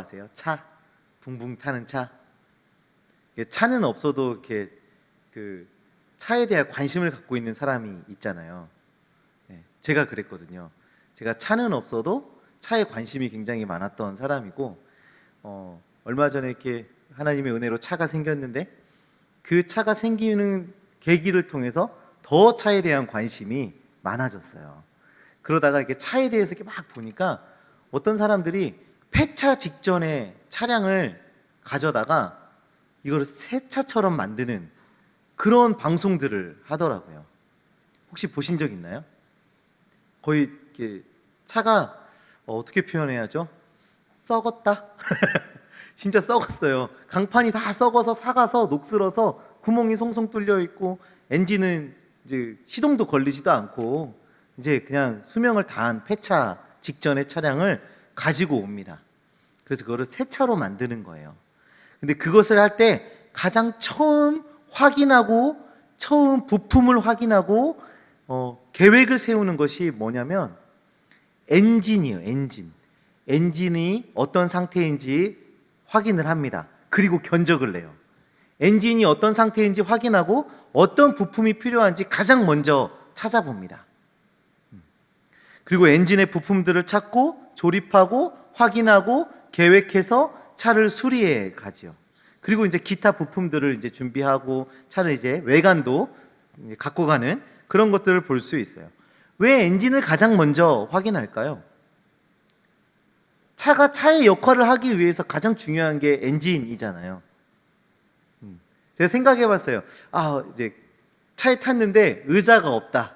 아세요? 차, 붕붕 타는 차. 차는 없어도 이렇게 그 차에 대한 관심을 갖고 있는 사람이 있잖아요. 제가 그랬거든요. 제가 차는 없어도 차에 관심이 굉장히 많았던 사람이고, 얼마 전에 이렇게 하나님의 은혜로 차가 생겼는데, 그 차가 생기는 계기를 통해서 더 차에 대한 관심이 많아졌어요. 그러다가 이렇게 차에 대해서 이렇게 막 보니까 어떤 사람들이 폐차 직전에 차량을 가져다가 이걸 새 차처럼 만드는 그런 방송들을 하더라고요. 혹시 보신 적 있나요? 거의 이렇게 차가 어떻게 표현해야죠? 썩었다? 진짜 썩었어요. 강판이 다 썩어서 삭아서 녹슬어서 구멍이 송송 뚫려 있고, 엔진은 이제 시동도 걸리지도 않고 이제 그냥 수명을 다한 폐차 직전의 차량을 가지고 옵니다. 그래서 그거를 새 차로 만드는 거예요. 근데 그것을 할 때 가장 처음 확인하고, 처음 부품을 확인하고 계획을 세우는 것이 뭐냐면 엔진이에요. 엔진이 어떤 상태인지 확인을 합니다. 그리고 견적을 내요. 엔진이 어떤 상태인지 확인하고 어떤 부품이 필요한지 가장 먼저 찾아봅니다. 그리고 엔진의 부품들을 찾고 조립하고 확인하고 계획해서 차를 수리해 가지요. 그리고 이제 기타 부품들을 이제 준비하고 차를 이제 외관도 갖고 가는 그런 것들을 볼 수 있어요. 왜 엔진을 가장 먼저 확인할까요? 차가 차의 역할을 하기 위해서 가장 중요한 게 엔진이잖아요. 제가 생각해 봤어요. 이제 차에 탔는데 의자가 없다.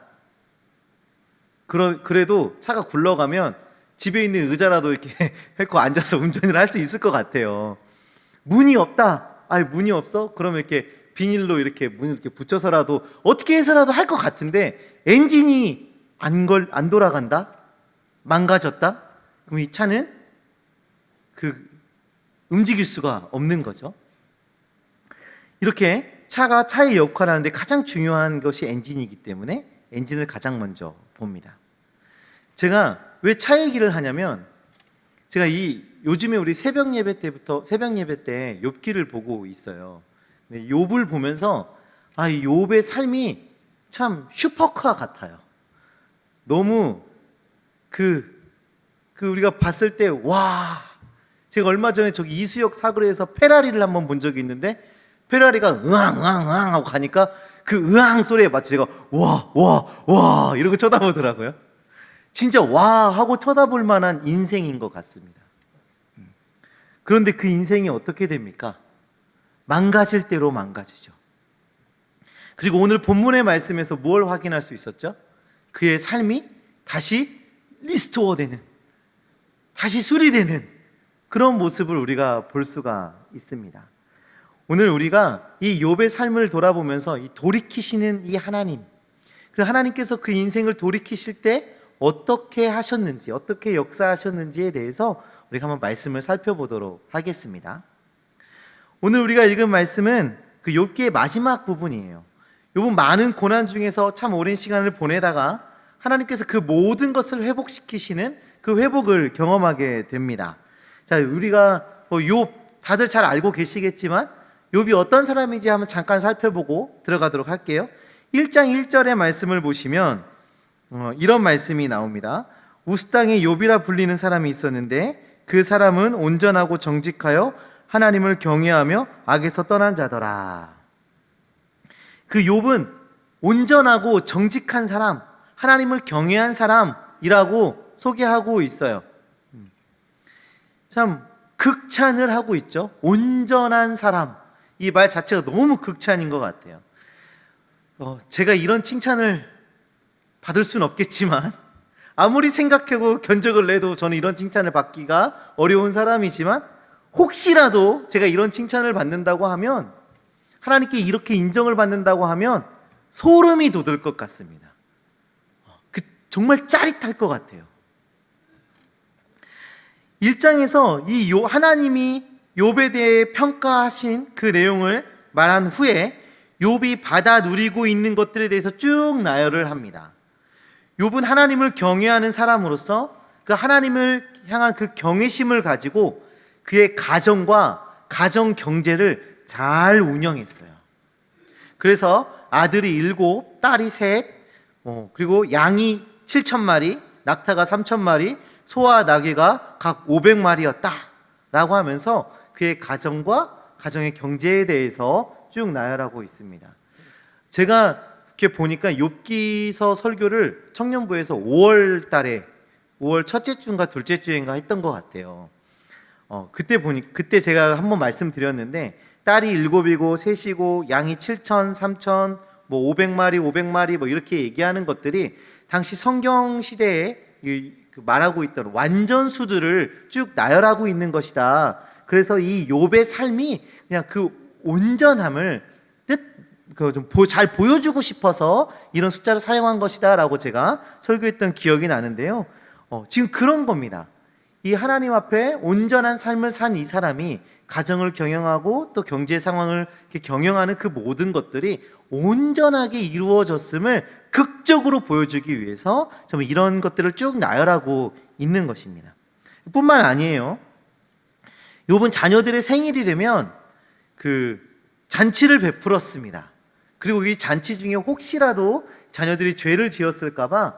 그래도 차가 굴러가면 집에 있는 의자라도 이렇게 해고 앉아서 운전을 할 수 있을 것 같아요. 문이 없다. 문이 없어? 그러면 이렇게 비닐로 이렇게 문을 이렇게 붙여서라도 어떻게 해서라도 할 것 같은데, 엔진이 안 돌아간다? 망가졌다? 그럼 이 차는 움직일 수가 없는 거죠. 이렇게 차가 차의 역할을 하는데 가장 중요한 것이 엔진이기 때문에 엔진을 가장 먼저 봅니다. 제가 왜 차 얘기를 하냐면, 제가 요즘에 우리 새벽 예배 때 욥기를 보고 있어요. 욥을 보면서 이 욥의 삶이 참 슈퍼카 같아요. 너무 우리가 봤을 때 제가 얼마 전에 저기 이수역 사거리에서 페라리를 한번 본 적이 있는데, 페라리가 으앙 하고 가니까 그 으앙 소리에 맞춰 제가 와 이러고 쳐다보더라고요. 진짜 와 하고 쳐다볼 만한 인생인 것 같습니다. 그런데 그 인생이 어떻게 됩니까? 망가질 대로 망가지죠. 그리고 오늘 본문의 말씀에서 무엇을 확인할 수 있었죠? 그의 삶이 다시 리스토어 되는, 다시 수리되는 그런 모습을 우리가 볼 수가 있습니다. 오늘 우리가 이 욥의 삶을 돌아보면서 이 돌이키시는 이 하나님, 그 하나님께서 그 인생을 돌이키실 때 어떻게 하셨는지, 어떻게 역사하셨는지에 대해서 우리가 한번 말씀을 살펴보도록 하겠습니다. 오늘 우리가 읽은 말씀은 그 욥기의 마지막 부분이에요. 욥은 많은 고난 중에서 참 오랜 시간을 보내다가 하나님께서 그 모든 것을 회복시키시는 그 회복을 경험하게 됩니다. 자, 우리가 욥 다들 잘 알고 계시겠지만 욥이 어떤 사람인지 한번 잠깐 살펴보고 들어가도록 할게요. 1장 1절의 말씀을 보시면 이런 말씀이 나옵니다. 우스 땅에 욥이라 불리는 사람이 있었는데 그 사람은 온전하고 정직하여 하나님을 경외하며 악에서 떠난 자더라. 그 욥은 온전하고 정직한 사람, 하나님을 경외한 사람이라고 소개하고 있어요. 참 극찬을 하고 있죠. 온전한 사람, 이 말 자체가 너무 극찬인 것 같아요. 제가 이런 칭찬을 받을 수는 없겠지만, 아무리 생각하고 견적을 내도 저는 이런 칭찬을 받기가 어려운 사람이지만, 혹시라도 제가 이런 칭찬을 받는다고 하면, 하나님께 이렇게 인정을 받는다고 하면 소름이 돋을 것 같습니다. 정말 짜릿할 것 같아요. 1장에서 이 하나님이 욥에 대해 평가하신 그 내용을 말한 후에 욥이 받아 누리고 있는 것들에 대해서 쭉 나열을 합니다. 욥은 하나님을 경외하는 사람으로서 그 하나님을 향한 그 경외심을 가지고 그의 가정과 가정 경제를 잘 운영했어요. 그래서 아들이 7, 딸이 3, 그리고 양이 7,000마리, 낙타가 3,000마리, 소와 나귀가 각 500마리였다 라고 하면서 그의 가정과 가정의 경제에 대해서 쭉 나열하고 있습니다. 제가 이렇게 보니까 욥기서 설교를 청년부에서 5월 달에 5월 첫째 주인가 둘째 주인가 했던 것 같아요. 그때 제가 한번 말씀드렸는데 딸이 7이고 셋이고 양이 7천, 3천, 500마리 이렇게 얘기하는 것들이 당시 성경 시대에 말하고 있던 완전수들을 쭉 나열하고 있는 것이다. 그래서 이 욥의 삶이 그냥 그 온전함을 좀 잘 보여주고 싶어서 이런 숫자를 사용한 것이다라고 제가 설교했던 기억이 나는데요. 지금 그런 겁니다. 이 하나님 앞에 온전한 삶을 산 이 사람이 가정을 경영하고 또 경제 상황을 경영하는 그 모든 것들이 온전하게 이루어졌음을 극적으로 보여주기 위해서 정말 이런 것들을 쭉 나열하고 있는 것입니다. 뿐만 아니에요. 욥은 자녀들의 생일이 되면 그 잔치를 베풀었습니다. 그리고 이 잔치 중에 혹시라도 자녀들이 죄를 지었을까봐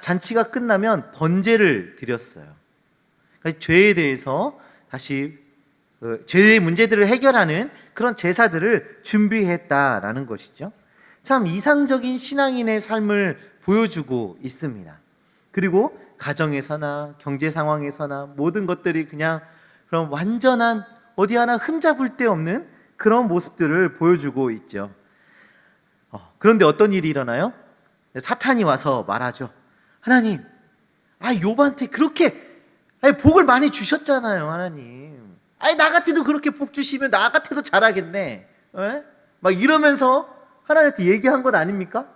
잔치가 끝나면 번제를 드렸어요. 그러니까 죄에 대해서 다시 죄의 문제들을 해결하는 그런 제사들을 준비했다라는 것이죠. 참 이상적인 신앙인의 삶을 보여주고 있습니다. 그리고 가정에서나 경제 상황에서나 모든 것들이 그냥 그런 완전한 어디 하나 흠잡을 데 없는 그런 모습들을 보여주고 있죠. 그런데 어떤 일이 일어나요? 사탄이 와서 말하죠. 하나님, 욥한테 그렇게 복을 많이 주셨잖아요, 하나님. 나 같아도 그렇게 복 주시면 나 같아도 잘하겠네. 막 이러면서 하나님한테 얘기한 것 아닙니까?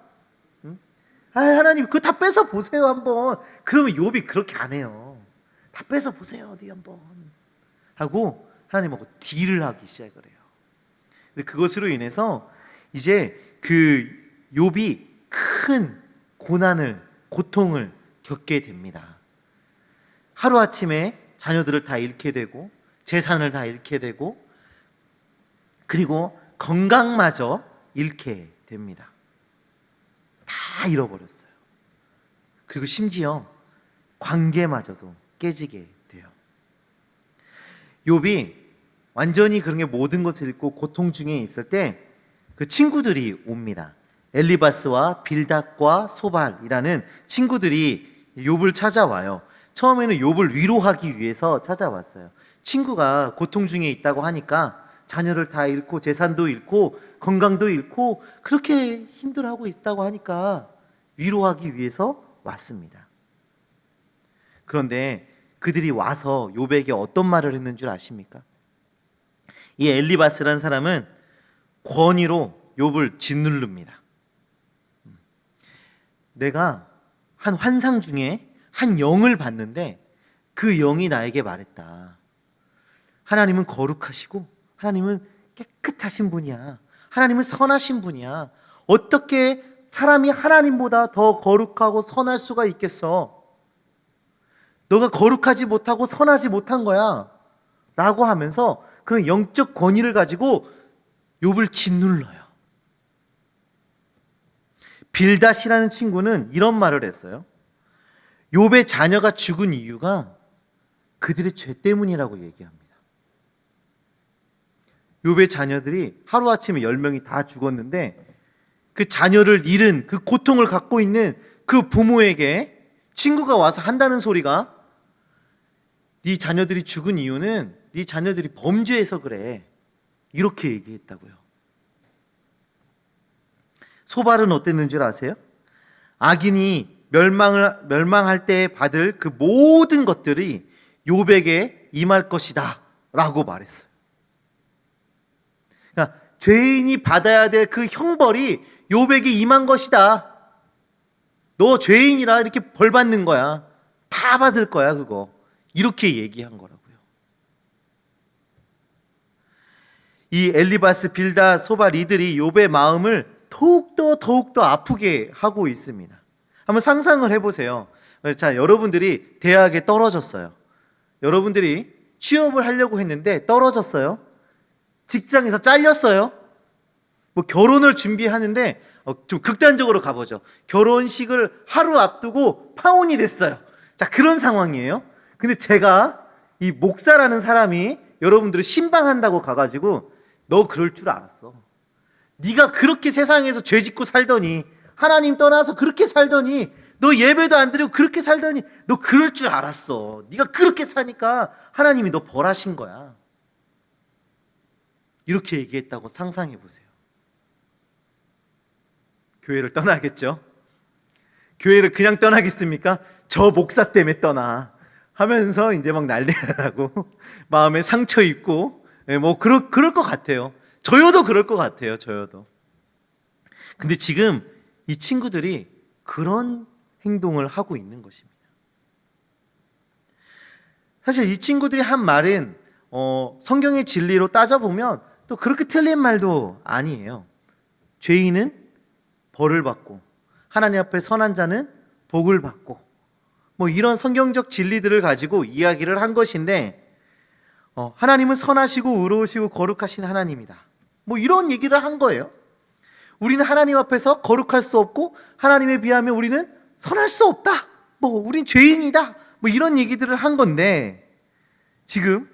하나님, 그거 다 뺏어 보세요, 한번. 그러면 욥이 그렇게 안 해요. 다 뺏어 보세요, 어디 한번. 하고 하나님하고 딜을 하기 시작을 해요. 그것으로 인해서 이제 그 욥이 큰 고난을, 고통을 겪게 됩니다. 하루아침에 자녀들을 다 잃게 되고 재산을 다 잃게 되고 그리고 건강마저 잃게 됩니다. 다 잃어버렸어요. 그리고 심지어 관계마저도 깨지게 돼요. 욥이 완전히 그런 게 모든 것을 잃고 고통 중에 있을 때 그 친구들이 옵니다. 엘리바스와 빌닷과 소발이라는 친구들이 욥을 찾아와요. 처음에는 욥을 위로하기 위해서 찾아왔어요. 친구가 고통 중에 있다고 하니까 자녀를 다 잃고 재산도 잃고 건강도 잃고 그렇게 힘들어하고 있다고 하니까 위로하기 위해서 왔습니다. 그런데 그들이 와서 욥에게 어떤 말을 했는 줄 아십니까? 이 엘리바스라는 사람은 권위로 욥을 짓누릅니다. 내가 한 환상 중에 한 영을 봤는데 그 영이 나에게 말했다. 하나님은 거룩하시고 하나님은 깨끗하신 분이야. 하나님은 선하신 분이야. 어떻게 사람이 하나님보다 더 거룩하고 선할 수가 있겠어? 너가 거룩하지 못하고 선하지 못한 거야 라고 하면서 그 영적 권위를 가지고 욥을 짓눌러요. 빌닷이라는 친구는 이런 말을 했어요. 욥의 자녀가 죽은 이유가 그들의 죄 때문이라고 얘기합니다. 욥의 자녀들이 하루아침에 10명이 다 죽었는데 그 자녀를 잃은 그 고통을 갖고 있는 그 부모에게 친구가 와서 한다는 소리가 네 자녀들이 죽은 이유는 네 자녀들이 범죄해서 그래. 이렇게 얘기했다고요. 소발은 어땠는 줄 아세요? 악인이 멸망할 때 받을 그 모든 것들이 욥에게 임할 것이다 라고 말했어요. 그러니까 죄인이 받아야 될 그 형벌이 욥에게 임한 것이다. 너 죄인이라 이렇게 벌 받는 거야. 다 받을 거야 그거. 이렇게 얘기한 거라고요. 이 엘리바스, 빌닷, 소발 이들이 욥의 마음을 더욱더 아프게 하고 있습니다. 한번 상상을 해보세요. 자, 여러분들이 대학에 떨어졌어요. 여러분들이 취업을 하려고 했는데 떨어졌어요. 직장에서 잘렸어요. 뭐 결혼을 준비하는데 좀 극단적으로 가보죠. 결혼식을 하루 앞두고 파혼이 됐어요. 자, 그런 상황이에요. 근데 제가 이 목사라는 사람이 여러분들을 신방한다고 가가지고 너 그럴 줄 알았어. 네가 그렇게 세상에서 죄 짓고 살더니 하나님 떠나서 그렇게 살더니 너 예배도 안 드리고 그렇게 살더니 너 그럴 줄 알았어. 네가 그렇게 사니까 하나님이 너 벌하신 거야. 이렇게 얘기했다고 상상해 보세요. 교회를 떠나겠죠? 교회를 그냥 떠나겠습니까? 저 목사 때문에 떠나 하면서 이제 막 난리나고 마음에 상처 입고 뭐 그럴 것 같아요. 저여도 그럴 것 같아요. 저여도. 근데 지금 이 친구들이 그런 행동을 하고 있는 것입니다. 사실 이 친구들이 한 말은 성경의 진리로 따져보면 또 그렇게 틀린 말도 아니에요. 죄인은 벌을 받고 하나님 앞에 선한 자는 복을 받고 뭐 이런 성경적 진리들을 가지고 이야기를 한 것인데 하나님은 선하시고 의로우시고 거룩하신 하나님이다. 뭐 이런 얘기를 한 거예요. 우리는 하나님 앞에서 거룩할 수 없고 하나님에 비하면 우리는 선할 수 없다. 뭐 우린 죄인이다. 뭐 이런 얘기들을 한 건데 지금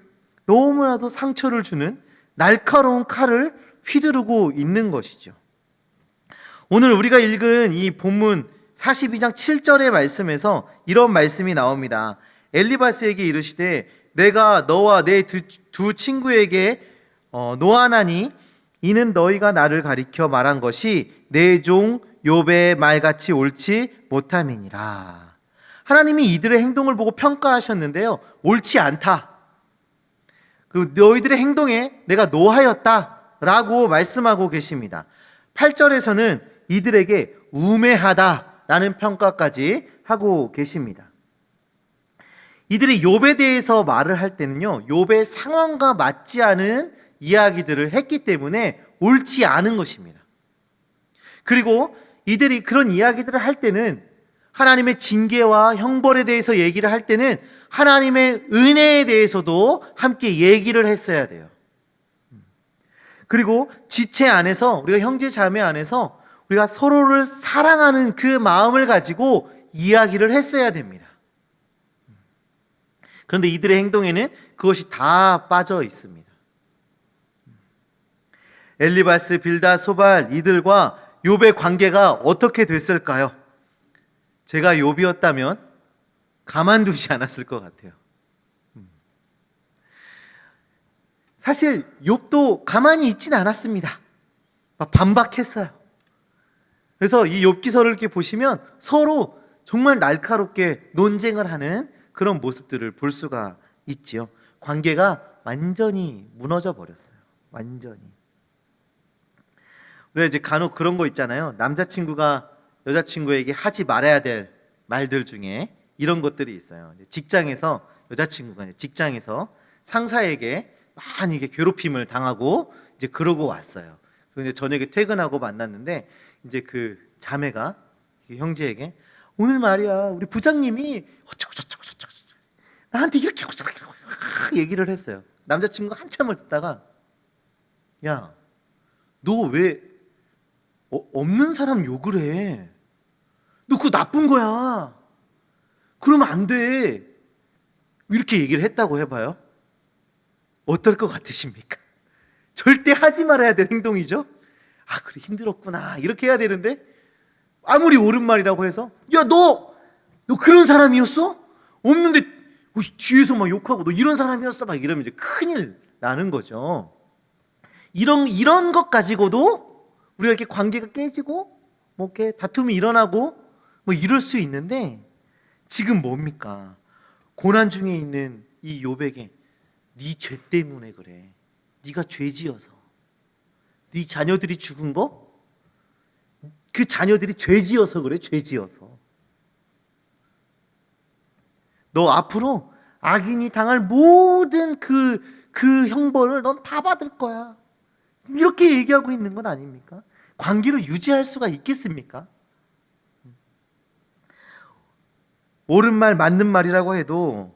너무나도 상처를 주는 날카로운 칼을 휘두르고 있는 것이죠. 오늘 우리가 읽은 이 본문 42장 7절의 말씀에서 이런 말씀이 나옵니다. 엘리바스에게 이르시되 내가 너와 내 두 친구에게 노하나니 이는 너희가 나를 가리켜 말한 것이 내 종 욥의 말같이 옳지 못함이니라. 하나님이 이들의 행동을 보고 평가하셨는데요, 옳지 않다. 그 너희들의 행동에 내가 노하였다라고 말씀하고 계십니다. 8절에서는 이들에게 우매하다라는 평가까지 하고 계십니다. 이들이 욥에 대해서 말을 할 때는요, 욥의 상황과 맞지 않은 이야기들을 했기 때문에 옳지 않은 것입니다. 그리고 이들이 그런 이야기들을 할 때는 하나님의 징계와 형벌에 대해서 얘기를 할 때는 하나님의 은혜에 대해서도 함께 얘기를 했어야 돼요. 그리고 지체 안에서, 우리가 형제 자매 안에서 우리가 서로를 사랑하는 그 마음을 가지고 이야기를 했어야 됩니다. 그런데 이들의 행동에는 그것이 다 빠져 있습니다. 엘리바스, 빌다, 소발 이들과 욥의 관계가 어떻게 됐을까요? 제가 욥이었다면 가만두지 않았을 것 같아요. 사실 욥도 가만히 있진 않았습니다. 막 반박했어요. 그래서 이 욥기서를 이렇게 보시면 서로 정말 날카롭게 논쟁을 하는 그런 모습들을 볼 수가 있지요. 관계가 완전히 무너져 버렸어요. 완전히. 우리가 이제 간혹 그런 거 있잖아요. 남자친구가 여자친구에게 하지 말아야 될 말들 중에 이런 것들이 있어요. 직장에서 여자친구가 직장에서 상사에게 많이 이게 괴롭힘을 당하고 이제 그러고 왔어요. 그런데 저녁에 퇴근하고 만났는데 이제 그 자매가 형제에게 오늘 말이야 우리 부장님이 어쩌고 저쩌고 저쩌고 나한테 이렇게 얘기를 했어요. 남자친구가 한참을 듣다가 야, 너 왜 없는 사람 욕을 해? 너 그거 나쁜 거야. 그러면 안 돼. 이렇게 얘기를 했다고 해봐요. 어떨 것 같으십니까? 절대 하지 말아야 될 행동이죠. 아, 그래 힘들었구나 이렇게 해야 되는데 아무리 옳은 말이라고 해서 야, 너 그런 사람이었어? 없는데 뒤에서 막 욕하고 너 이런 사람이었어? 막 이러면 이제 큰일 나는 거죠. 이런 것 가지고도 우리가 이렇게 관계가 깨지고 뭐 이렇게 다툼이 일어나고 뭐 이럴 수 있는데 지금 뭡니까? 고난 중에 있는 이 욥에게 네 죄 때문에 그래. 네가 죄지어서. 네 자녀들이 죽은 거? 그 자녀들이 죄지어서 그래. 죄지어서. 너 앞으로 악인이 당할 모든 그 형벌을 넌 다 받을 거야. 이렇게 얘기하고 있는 건 아닙니까? 관계를 유지할 수가 있겠습니까? 옳은 말 맞는 말이라고 해도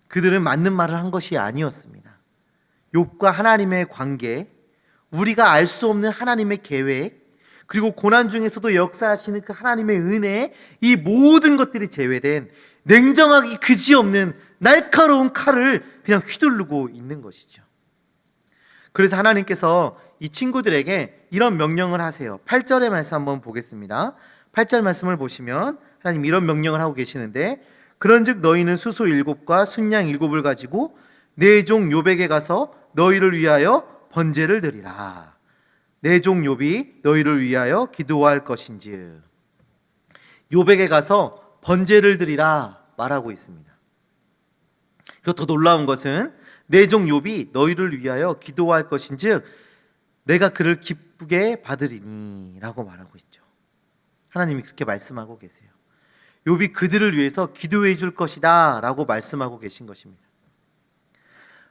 그들은 맞는 말을 한 것이 아니었습니다. 욥과 하나님의 관계, 우리가 알 수 없는 하나님의 계획, 그리고 고난 중에서도 역사하시는 그 하나님의 은혜, 이 모든 것들이 제외된 냉정하기 그지없는 날카로운 칼을 그냥 휘두르고 있는 것이죠. 그래서 하나님께서 이 친구들에게 이런 명령을 하세요. 8절의 말씀 한번 보겠습니다. 8절 말씀을 보시면 하나님 이런 명령을 하고 계시는데, 그런즉 너희는 수소 7과 순양 7을 가지고 내 종 욥에게 가서 너희를 위하여 번제를 드리라. 내 종 욥이 너희를 위하여 기도할 것인지. 욥에게 가서 번제를 드리라 말하고 있습니다. 그리고 더 놀라운 것은 내 종 욥이 너희를 위하여 기도할 것인즉 내가 그를 기쁘게 받으리니 라고 말하고 있죠. 하나님이 그렇게 말씀하고 계세요. 욥이 그들을 위해서 기도해 줄 것이다 라고 말씀하고 계신 것입니다.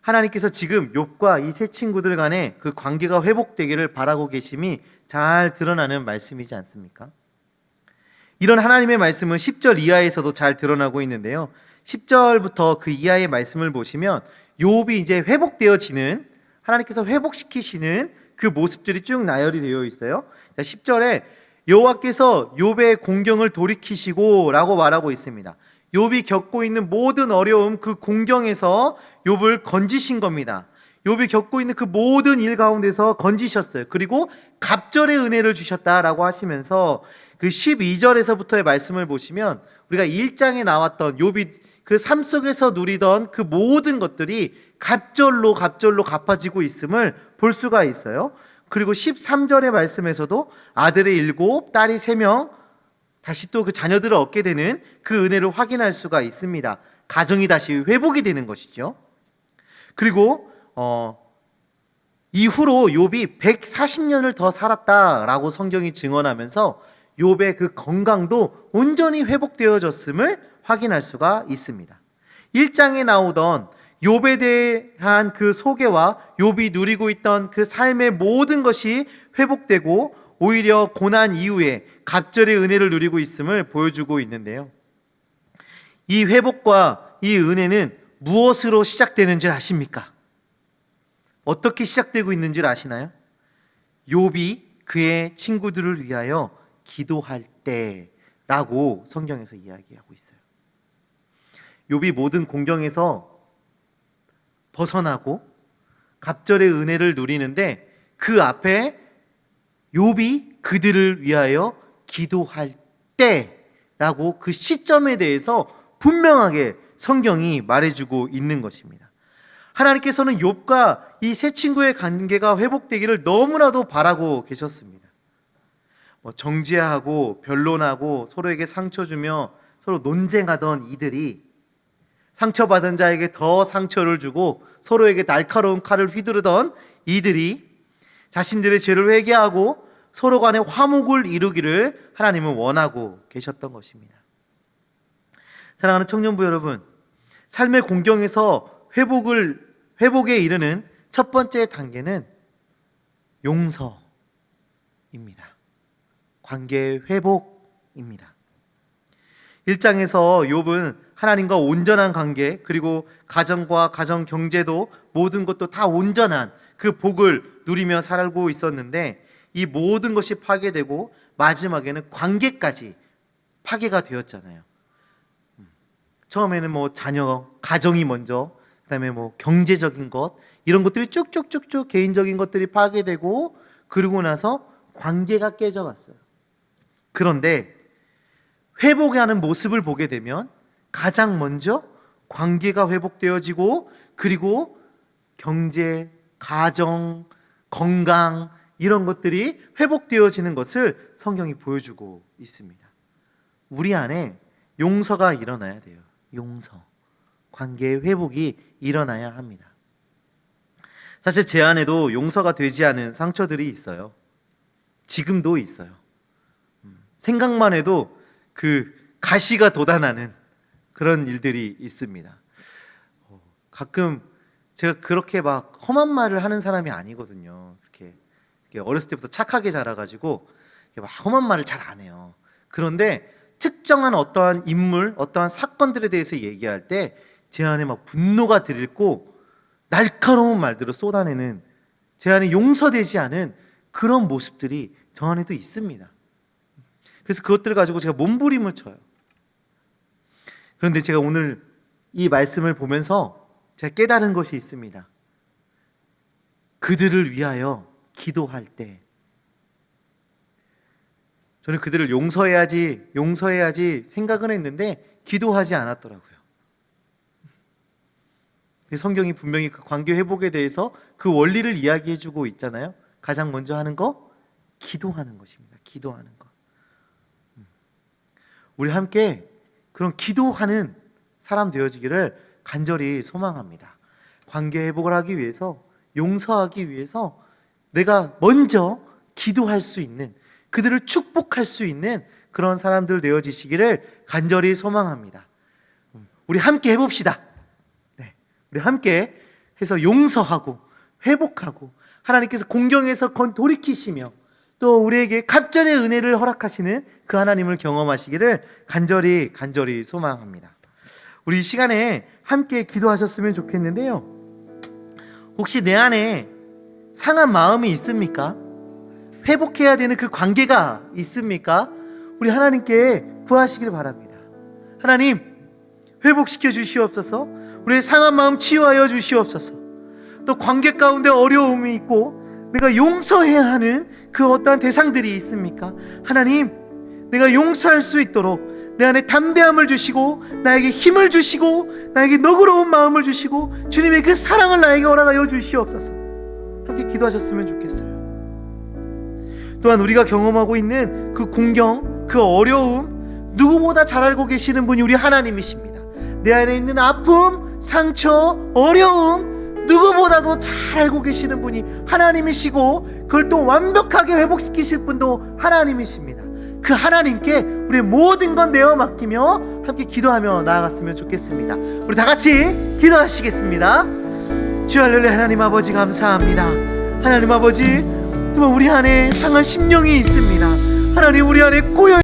하나님께서 지금 욥과 이 세 친구들 간의 그 관계가 회복되기를 바라고 계심이 잘 드러나는 말씀이지 않습니까? 이런 하나님의 말씀은 10절 이하에서도 잘 드러나고 있는데요, 10절부터 그 이하의 말씀을 보시면 욥이 이제 회복되어지는, 하나님께서 회복시키시는 그 모습들이 쭉 나열이 되어 있어요. 10절에 여호와께서 욥의 공경을 돌이키시고 라고 말하고 있습니다. 욥이 겪고 있는 모든 어려움, 그 공경에서 욥을 건지신 겁니다. 욥이 겪고 있는 그 모든 일 가운데서 건지셨어요. 그리고 갑절의 은혜를 주셨다라고 하시면서 그 12절에서부터의 말씀을 보시면 우리가 1장에 나왔던 욥이 그 삶 속에서 누리던 그 모든 것들이 갑절로 갚아지고 있음을 볼 수가 있어요. 그리고 13절의 말씀에서도 아들이 7, 딸이 3명, 다시 또 그 자녀들을 얻게 되는 그 은혜를 확인할 수가 있습니다. 가정이 다시 회복이 되는 것이죠. 그리고 이후로 욥이 140년을 더 살았다라고 성경이 증언하면서 욥의 그 건강도 온전히 회복되어졌음을 확인할 수가 있습니다. 1장에 나오던 욥에 대한 그 소개와 욥이 누리고 있던 그 삶의 모든 것이 회복되고 오히려 고난 이후에 갑절의 은혜를 누리고 있음을 보여주고 있는데요, 이 회복과 이 은혜는 무엇으로 시작되는 줄 아십니까? 어떻게 시작되고 있는 줄 아시나요? 욥이 그의 친구들을 위하여 기도할 때라고 성경에서 이야기하고 있어요. 욥이 모든 공경에서 벗어나고 갑절의 은혜를 누리는데 그 앞에 욥이 그들을 위하여 기도할 때라고 그 시점에 대해서 분명하게 성경이 말해주고 있는 것입니다. 하나님께서는 욥과 이 세 친구의 관계가 회복되기를 너무나도 바라고 계셨습니다. 정죄하고 변론하고 서로에게 상처 주며 서로 논쟁하던 이들이 상처받은 자에게 더 상처를 주고 서로에게 날카로운 칼을 휘두르던 이들이 자신들의 죄를 회개하고 서로 간에 화목을 이루기를 하나님은 원하고 계셨던 것입니다. 사랑하는 청년부 여러분, 삶의 공경에서 회복에 이르는 첫 번째 단계는 용서입니다. 관계의 회복입니다. 1장에서 욥은 하나님과 온전한 관계, 그리고 가정과 가정 경제도 모든 것도 다 온전한 그 복을 누리며 살고 있었는데 이 모든 것이 파괴되고 마지막에는 관계까지 파괴가 되었잖아요. 처음에는 자녀, 가정이 먼저, 그다음에 경제적인 것, 이런 것들이 쭉쭉쭉쭉 개인적인 것들이 파괴되고, 그러고 나서 관계가 깨져갔어요. 그런데 회복하는 모습을 보게 되면 가장 먼저 관계가 회복되어지고, 그리고 경제, 가정, 건강, 이런 것들이 회복되어지는 것을 성경이 보여주고 있습니다. 우리 안에 용서가 일어나야 돼요. 용서, 관계의 회복이 일어나야 합니다. 사실 제 안에도 용서가 되지 않은 상처들이 있어요. 지금도 있어요. 생각만 해도 그 가시가 돋아나는 그런 일들이 있습니다. 가끔 제가 그렇게 막 험한 말을 하는 사람이 아니거든요. 이렇게 어렸을 때부터 착하게 자라가지고 막 험한 말을 잘 안 해요. 그런데 특정한 어떠한 인물, 어떠한 사건들에 대해서 얘기할 때 제 안에 막 분노가 들끓고 날카로운 말들을 쏟아내는, 제 안에 용서되지 않은 그런 모습들이 저 안에도 있습니다. 그래서 그것들을 가지고 제가 몸부림을 쳐요. 그런데 제가 오늘 이 말씀을 보면서 제가 깨달은 것이 있습니다. 그들을 위하여 기도할 때 저는 그들을 용서해야지 생각은 했는데 기도하지 않았더라고요. 성경이 분명히 그 관계 회복에 대해서 그 원리를 이야기해주고 있잖아요. 가장 먼저 하는 거 기도하는 것입니다. 기도하는 것. 우리 함께 그런 기도하는 사람 되어지기를 간절히 소망합니다. 관계 회복을 하기 위해서, 용서하기 위해서 내가 먼저 기도할 수 있는, 그들을 축복할 수 있는 그런 사람들 되어지시기를 간절히 소망합니다. 우리 함께 해봅시다. 네, 우리 함께 해서 용서하고 회복하고 하나님께서 공경에서 돌이키시며 또 우리에게 갑절의 은혜를 허락하시는 그 하나님을 경험하시기를 간절히 소망합니다. 우리 이 시간에 함께 기도하셨으면 좋겠는데요, 혹시 내 안에 상한 마음이 있습니까? 회복해야 되는 그 관계가 있습니까? 우리 하나님께 구하시길 바랍니다. 하나님, 회복시켜 주시옵소서. 우리의 상한 마음 치유하여 주시옵소서. 또 관계 가운데 어려움이 있고 내가 용서해야 하는 그 어떠한 대상들이 있습니까? 하나님, 내가 용서할 수 있도록 내 안에 담대함을 주시고 나에게 힘을 주시고 나에게 너그러운 마음을 주시고 주님의 그 사랑을 나에게 허락하여 주시옵소서. 함께 기도하셨으면 좋겠어요. 또한 우리가 경험하고 있는 그 공경, 그 어려움 누구보다 잘 알고 계시는 분이 우리 하나님이십니다. 내 안에 있는 아픔, 상처, 어려움 누구보다도 잘 알고 계시는 분이 하나님이시고 그걸 또 완벽하게 회복시키실 분도 하나님이십니다. 그 하나님께 우리의 모든 건 내어 맡기며 함께 기도하며 나아갔으면 좋겠습니다. 우리 다 같이 기도하시겠습니다. 주 할렐루야. 하나님 아버지 감사합니다. 하나님 아버지, 또 우리 안에 상한 심령이 있습니다. 하나님, 우리 안에 꼬여